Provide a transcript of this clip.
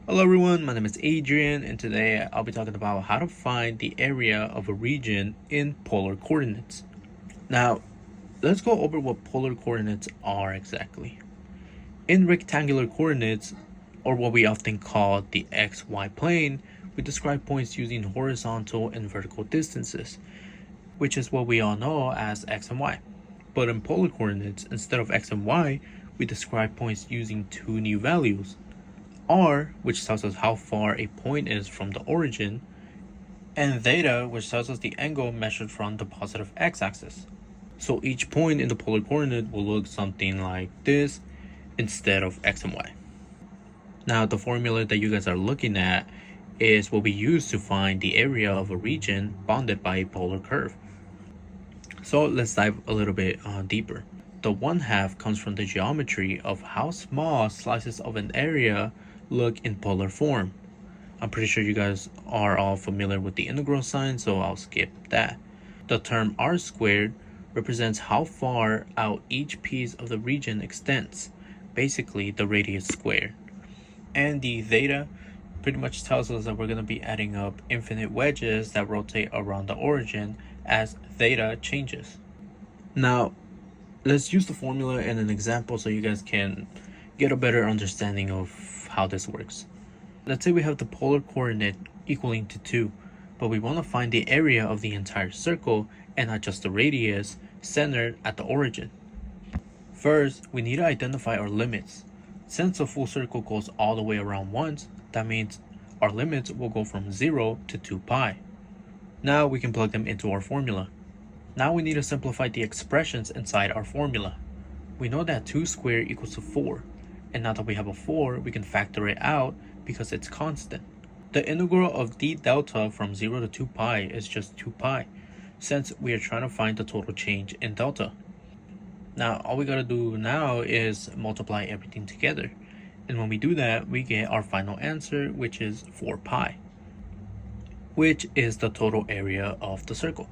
Hello everyone, my name is Adrian, and today I'll be talking about how to find the area of a region in polar coordinates. Now, let's go over what polar coordinates are exactly. In rectangular coordinates, or what we often call the XY plane, we describe points using horizontal and vertical distances, which is what we all know as X and Y. But in polar coordinates, instead of X and Y, we describe points using two new values: r, which tells us how far a point is from the origin, and theta, which tells us the angle measured from the positive x-axis. So each point in the polar coordinate will look something like this instead of x and y. Now, the formula that you guys are looking at is what we use to find the area of a region bounded by a polar curve. So let's dive a little bit deeper. The 1/2 comes from the geometry of how small slices of an area look in polar form. I'm pretty sure you guys are all familiar with the integral sign, so I'll skip that. The term r squared represents how far out each piece of the region extends, basically the radius squared. And the theta pretty much tells us that we're going to be adding up infinite wedges that rotate around the origin as theta changes. Now, let's use the formula in an example so you guys can get a better understanding of how this works. Let's say we have the polar coordinate equaling to 2, but we want to find the area of the entire circle and not just the radius centered at the origin. First, we need to identify our limits. Since a full circle goes all the way around once, that means our limits will go from 0 to 2 pi. Now we can plug them into our formula. Now we need to simplify the expressions inside our formula. We know that 2 squared equals to 4, and now that we have a 4, we can factor it out because it's constant. The integral of d delta from 0 to 2 pi is just 2 pi, since we are trying to find the total change in delta. Now all we gotta do now is multiply everything together, and when we do that, we get our final answer, which is 4 pi, which is the total area of the circle.